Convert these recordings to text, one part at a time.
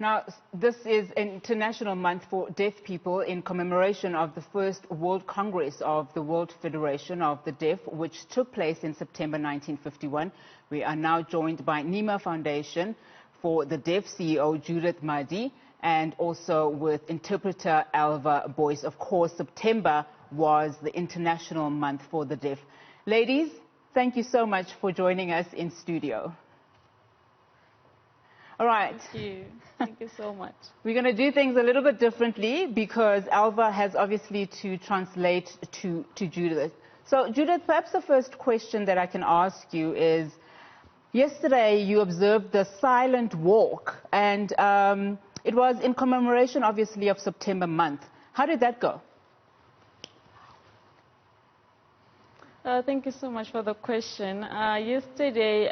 Now, this is an International Month for Deaf People in commemoration of the first World Congress of the World Federation of the Deaf, which took place in September 1951. We are now joined by Neema Foundation for the Deaf CEO Judith Madi, and also with interpreter Alva Boyce. Of course, September was the International Month for the Deaf. Ladies, thank you so much for joining us in studio. All right. Thank you. Thank you so much. We're going to do things a little bit differently because Alva has obviously to translate to Judith. So, Judith, perhaps the first question that I can ask you is, yesterday you observed the silent walk, and it was in commemoration, obviously, of September month. How did that go? Thank you so much for the question. Yesterday,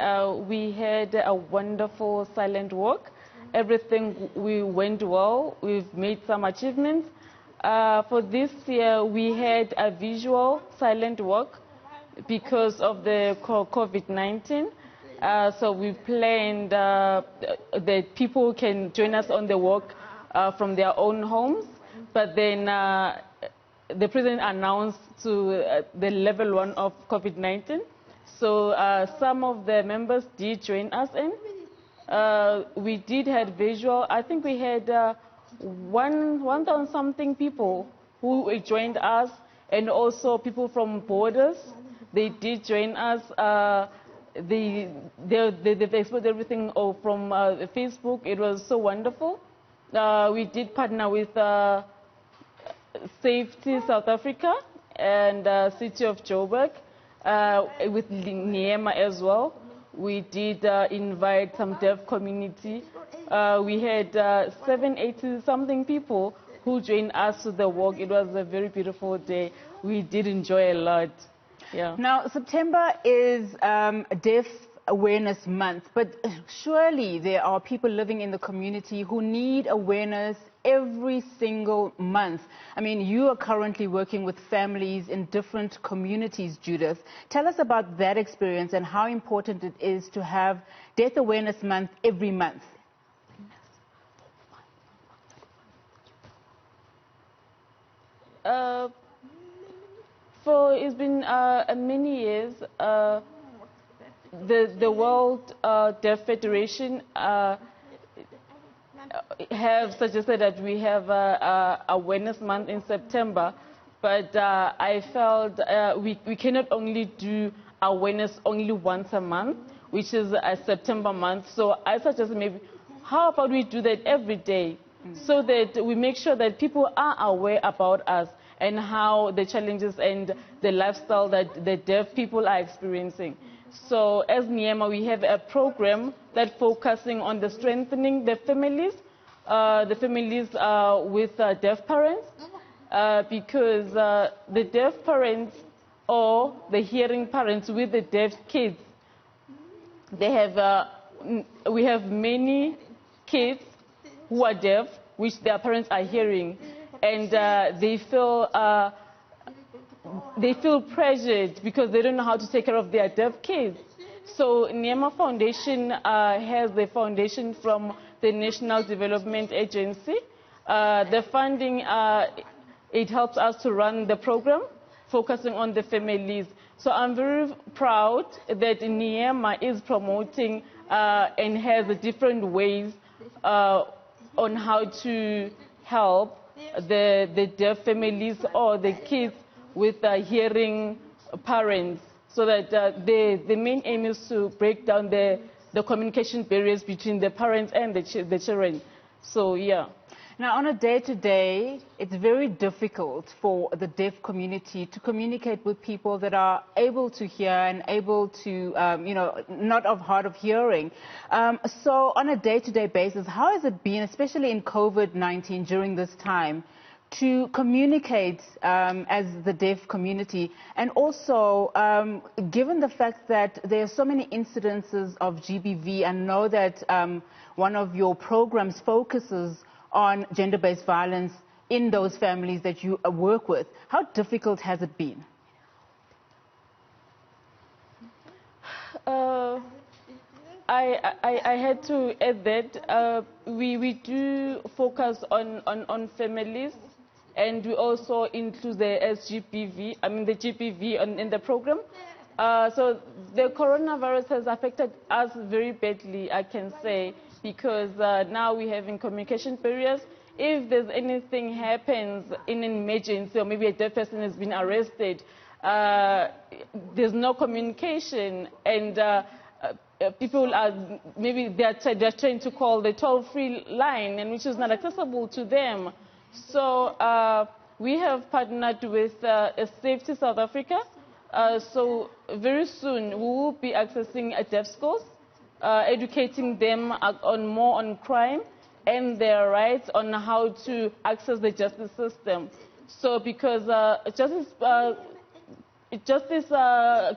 we had a wonderful silent walk. Everything went well. We've made some achievements. For this year, we had a visual silent walk because of the COVID-19. So we planned that people can join us on the walk from their own homes. But then the president announced to the level 1 of COVID-19. So some of the members did join us in. We did have visual. I think we had 1,000 something people who joined us, and also people from borders. They did join us. They've exposed everything from Facebook. It was so wonderful. We did partner with Safety South Africa and City of Joburg, with Neema as well. We did invite some deaf community. We had 780 something people who joined us to the walk. It was a very beautiful day. We did enjoy a lot. Yeah. Now, September is Deaf Awareness Month, but surely there are people living in the community who need awareness every single month. I mean, you are currently working with families in different communities, Judith. Tell us about that experience and how important it is to have Deaf Awareness Month every month. It's been many years. The World Deaf Federation have suggested that we have Awareness Month in September, but I felt we cannot only do awareness only once a month, which is a September month. So I suggested maybe, how about we do that every day, so that we make sure that people are aware about us and how the challenges and the lifestyle that the deaf people are experiencing. So as Neema, we have a program that focusing on the strengthening the families with deaf parents, because the deaf parents or the hearing parents with the deaf kids, they have, we have many kids who are deaf, which their parents are hearing, and they feel pressured because they don't know how to take care of their deaf kids. So Neema Foundation has the foundation from the National Development Agency. The funding, it helps us to run the program, focusing on the families. So I'm very proud that Neema is promoting and has different ways on how to help the deaf families or the kids with hearing parents, so that the main aim is to break down the communication barriers between the parents and the children. So, yeah. Now, on a day-to-day, it's very difficult for the deaf community to communicate with people that are able to hear and able to, you know, not of hard of hearing. So on a day-to-day basis, how has it been, especially in COVID-19 during this time, to communicate as the deaf community? And also, given the fact that there are so many incidences of GBV, and know that one of your programs focuses on gender-based violence in those families that you work with, how difficult has it been? I had to add that we do focus on families, and we also include the SGPV, the GPV in the program. So the coronavirus has affected us very badly, I can say, because now we're having communication barriers. If there's anything happens in an emergency, or maybe a deaf person has been arrested, there's no communication, and people are maybe they're trying to call the toll-free line, and which is not accessible to them. So we have partnered with Safety South Africa. So very soon we will be accessing deaf schools, educating them more on crime and their rights, on how to access the justice system. So because Justice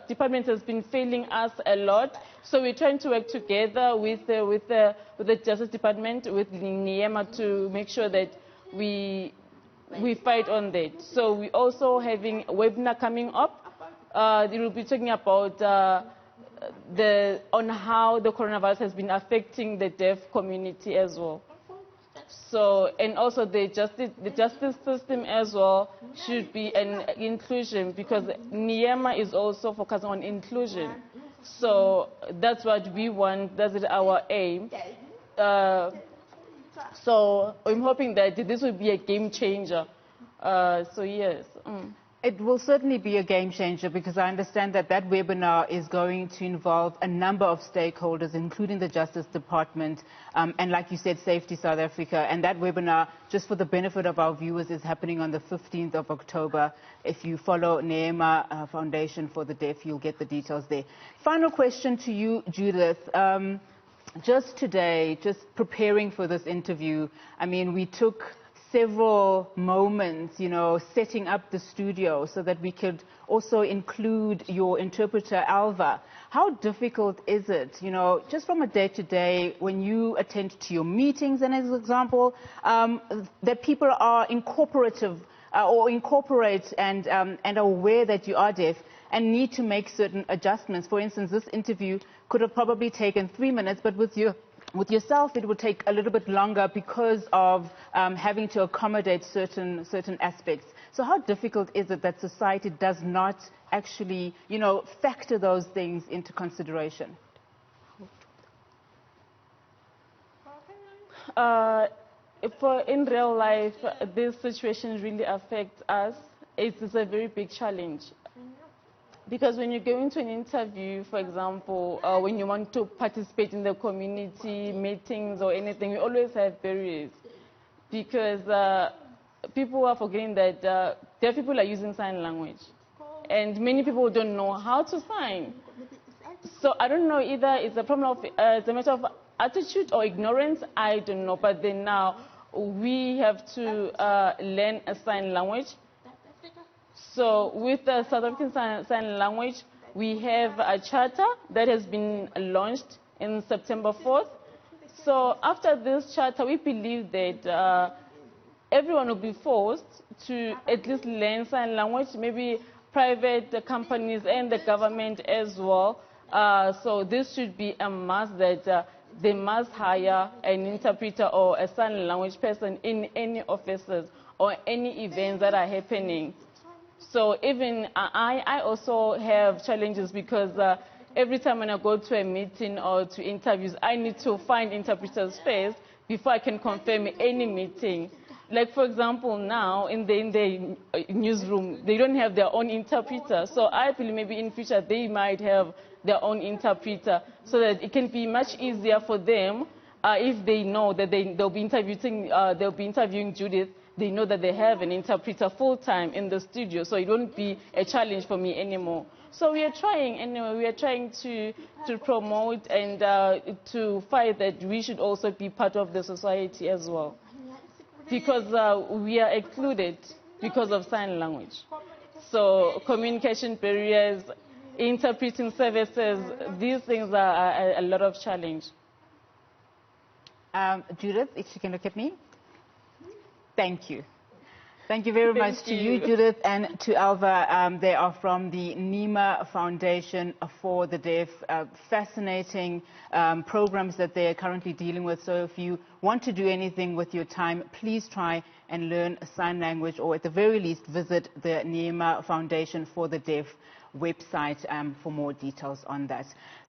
Department has been failing us a lot, so we're trying to work together with the Justice Department, with Neema, to make sure that we fight on that. So we're also having a webinar coming up. It will be talking about on how the coronavirus has been affecting the deaf community as well. So, and also the justice system as well should be an inclusion, because Neema is also focusing on inclusion. So that's what we want, that's our aim. So I'm hoping that this will be a game changer. So yes. It will certainly be a game changer, because I understand that that webinar is going to involve a number of stakeholders, including the Justice Department, and like you said, Safety South Africa. And that webinar, just for the benefit of our viewers, is happening on the 15th of October. If you follow Neema Foundation for the Deaf, you'll get the details there. Final question to you, Judith. Just today, just preparing for this interview, I mean, we took several moments, setting up the studio so that we could also include your interpreter, Alva. How difficult is it, just from a day-to-day, when you attend to your meetings, and as an example, that people are incorporate and are aware that you are deaf and need to make certain adjustments? For instance, this interview could have probably taken 3 minutes, but with yourself, it would take a little bit longer because of having to accommodate certain aspects. So how difficult is it that society does not actually, factor those things into consideration? In real life, this situation really affects us. It's a very big challenge. Because when you go into an interview, for example, when you want to participate in the community meetings or anything, we always have barriers. Because people are forgetting that deaf people are using sign language. And many people don't know how to sign. So I don't know, either it's a problem of, it's a matter of attitude or ignorance, I don't know. But then now we have to learn a sign language. So with the South African Sign Language, we have a charter that has been launched in September 4th. So after this charter, we believe that everyone will be forced to at least learn sign language, maybe private companies and the government as well. So this should be a must, that they must hire an interpreter or a sign language person in any offices or any events that are happening. So even I also have challenges, because every time when I go to a meeting or to interviews, I need to find interpreters first before I can confirm any meeting. Like, for example, now in the newsroom, they don't have their own interpreter. So I believe maybe in future they might have their own interpreter, so that it can be much easier for them if they know that they'll be interviewing Judith. They know that they have an interpreter full-time in the studio, so it won't be a challenge for me anymore. So we are trying, anyway, we are trying to promote and to fight that we should also be part of the society as well. Because we are excluded because of sign language. So communication barriers, interpreting services, these things are a lot of challenge. Judith, if you can look at me. Thank you. Thank you very much to you, Judith, and to Alva. They are from the Neema Foundation for the Deaf. Fascinating programs that they are currently dealing with. So if you want to do anything with your time, please try and learn sign language, or at the very least visit the Neema Foundation for the Deaf website for more details on that.